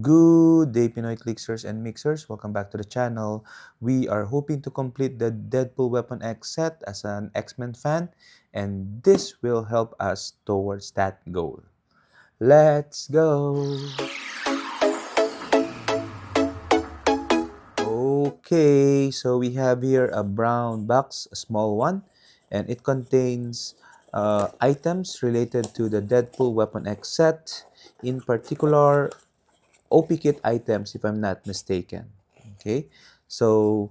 Good day, Pinoy Clicksers and Mixers. Welcome back to the channel. We are hoping to complete the Deadpool Weapon X set as an X-Men fan, and this will help us towards that goal. Let's go! Okay, so we have here a brown box, a small one, and it contains items related to the Deadpool Weapon X set. In particular, OP kit items, if I'm not mistaken. Okay, so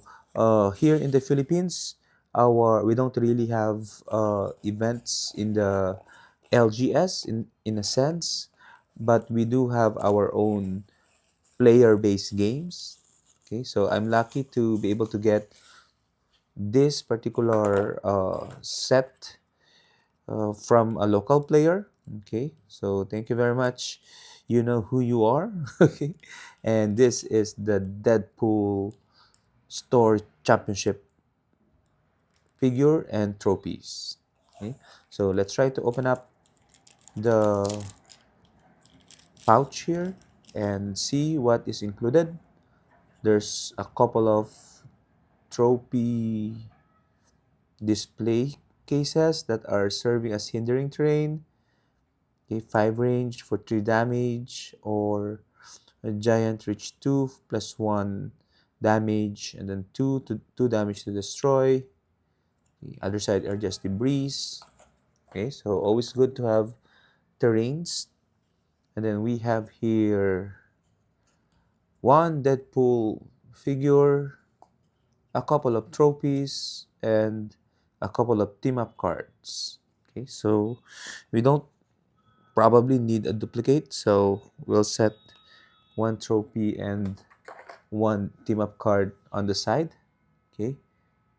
here in the Philippines, we don't really have events in the LGS in a sense, but we do have our own player-based games. Okay, so I'm lucky to be able to get this particular set from a local player. Okay, so thank you very much. You know who you are. Okay, and this is the Deadpool Store Championship figure and trophies. Okay, so let's try to open up the pouch here and see what is included. There's a couple of trophy display cases that are serving as hindering terrain. Okay, 5 range for 3 damage, or a giant reach 2 plus 1 damage, and then 2 damage to destroy. The other side are just debris. Okay, so always good to have terrains. And then we have here one Deadpool figure, a couple of trophies, and a couple of team up cards. Okay, so we don't probably need a duplicate, so we'll set one trophy and one team up card on the side. Okay,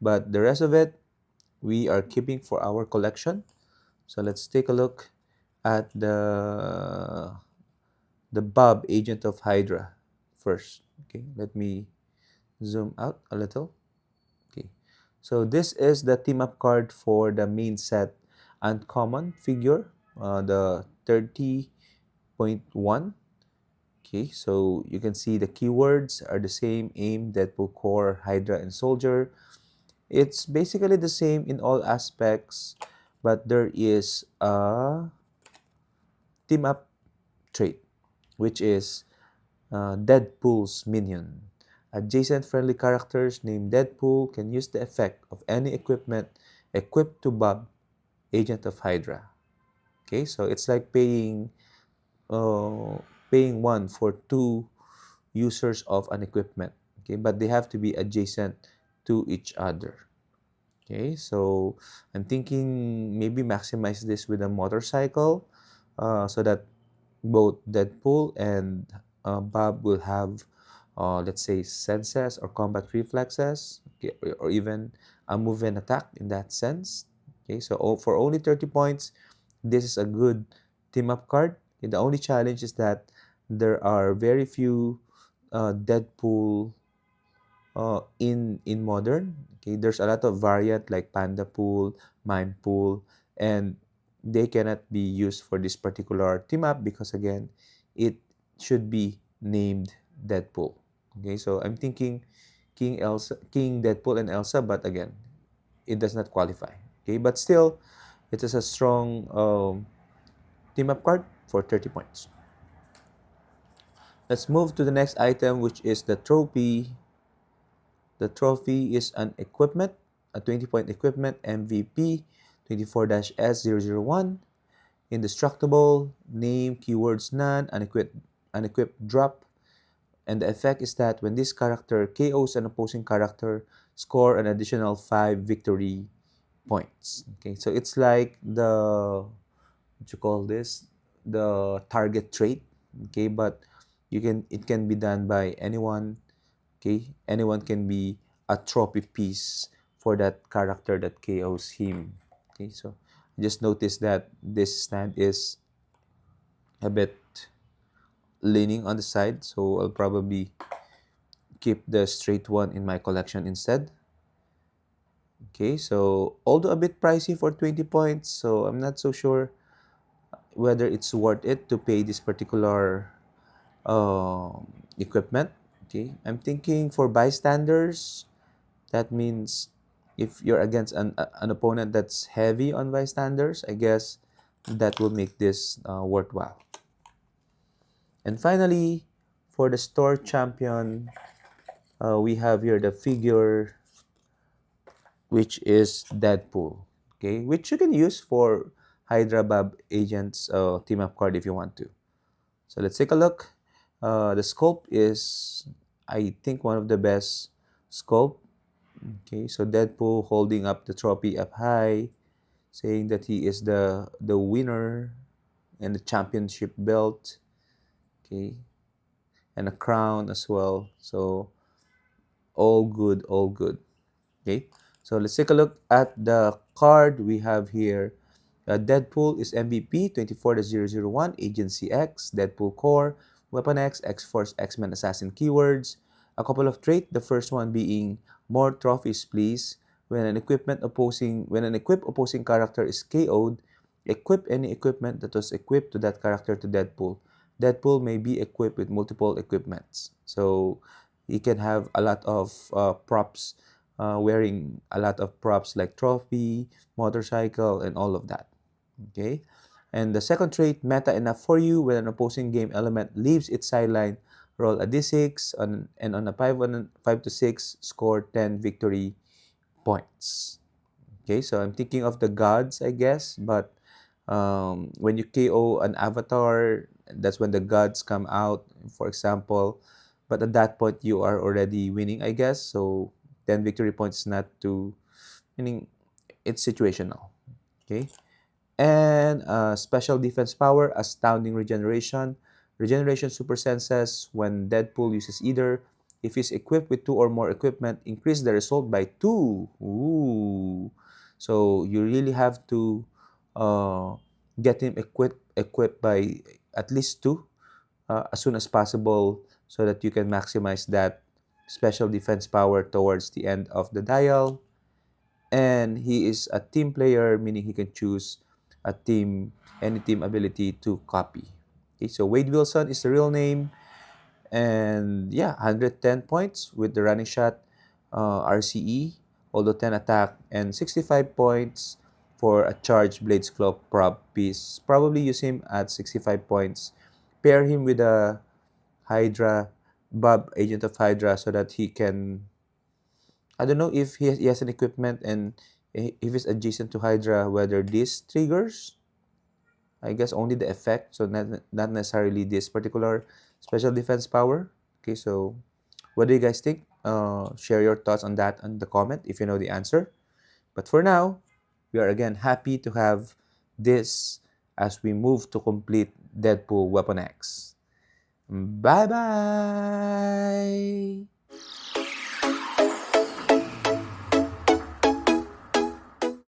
but the rest of it we are keeping for our collection. So let's take a look at the Bob, Agent of Hydra, first. Okay, let me zoom out a little. Okay, so this is the team up card for the main set uncommon figure, the 30.1. Okay, so you can see the keywords are the same: aim, Deadpool core, Hydra, and soldier. It's basically the same in all aspects, but there is a team up trait, which is Deadpool's minion. Adjacent friendly characters named Deadpool can use the effect of any equipment equipped to Bob, Agent of Hydra. Okay, so it's like uh, paying one for two users of an equipment. Okay, but they have to be adjacent to each other. Okay, so I'm thinking maybe maximize this with a motorcycle, so that both Deadpool and Bob will have, let's say, senses or combat reflexes, okay, or even a move and attack in that sense. Okay, so for only 30 points, this is a good team up card. Okay, the only challenge is that there are very few Deadpool in modern. Okay, there's a lot of variant like Panda Pool, Mime Pool, and they cannot be used for this particular team up because again, it should be named Deadpool. Okay, so I'm thinking King Deadpool and Elsa, but again, it does not qualify. Okay, but still, it is a strong team up card for 30 points. Let's move to the next item, which is the trophy. The trophy is an equipment, a 20-point equipment, MVP 24-S001, indestructible, name, keywords none, unequipped drop, and the effect is that when this character KOs an opposing character, score an additional 5 victory points. Okay, so it's like what you call this, the target trait. Okay, but it can be done by anyone. Okay, anyone can be a trophy piece for that character that KOs him. Okay, so just notice that this stand is a bit leaning on the side, so I'll probably keep the straight one in my collection instead. Okay, so although a bit pricey for 20 points, so I'm not so sure whether it's worth it to pay this particular equipment. Okay, I'm thinking for bystanders, that means if you're against an opponent that's heavy on bystanders, I guess that will make this worthwhile. And finally, for the store champion, we have here the figure, which is Deadpool. Okay, which you can use for Hyderabad agents team up card if you want to. So let's take a look. The sculpt is, I think, one of the best sculpt. Okay, so Deadpool holding up the trophy up high, saying that he is the winner and the championship belt. Okay, and a crown as well. So all good, all good. Okay, so let's take a look at the card we have here. Deadpool is MVP 24-001, Agency X, Deadpool Core, Weapon X, X Force, X Men Assassin keywords. A couple of traits. The first one being more trophies, please. When an equipped opposing character is KO'd, equip any equipment that was equipped to that character to Deadpool. Deadpool may be equipped with multiple equipments, so he can have a lot of props, wearing a lot of props like trophy, motorcycle, and all of that. Okay, and the second trait, meta enough for you. When an opposing game element leaves its sideline, roll a d6 and on a 5 to 6, score 10 victory points. Okay, so I'm thinking of the gods, I guess, but when you KO an avatar, that's when the gods come out, for example. But at that point, you are already winning, I guess. So 10 victory points is not too, meaning it's situational. Okay, and special defense power, astounding regeneration. Regeneration super senses when Deadpool uses either. If he's equipped with two or more equipment, increase the result by two. Ooh. So you really have to uh, get him equipped by at least two as soon as possible so that you can maximize that special defense power towards the end of the dial. And he is a team player, meaning he can choose a team, any team ability to copy. Okay, so Wade Wilson is the real name, and yeah, 110 points with the running shot, RCE, although 10 attack, and 65 points for a charged Blades Claw prop piece. Probably use him at 65 points. Pair him with a Hydra, Bob, Agent of Hydra, so that he can, I don't know if he has an equipment and if it's adjacent to Hydra, whether this triggers, I guess only the effect, so not necessarily this particular special defense power. Okay, so what do you guys think? Share your thoughts on that in the comment if you know the answer. But for now, we are again happy to have this as we move to complete Deadpool Weapon X. Bye bye!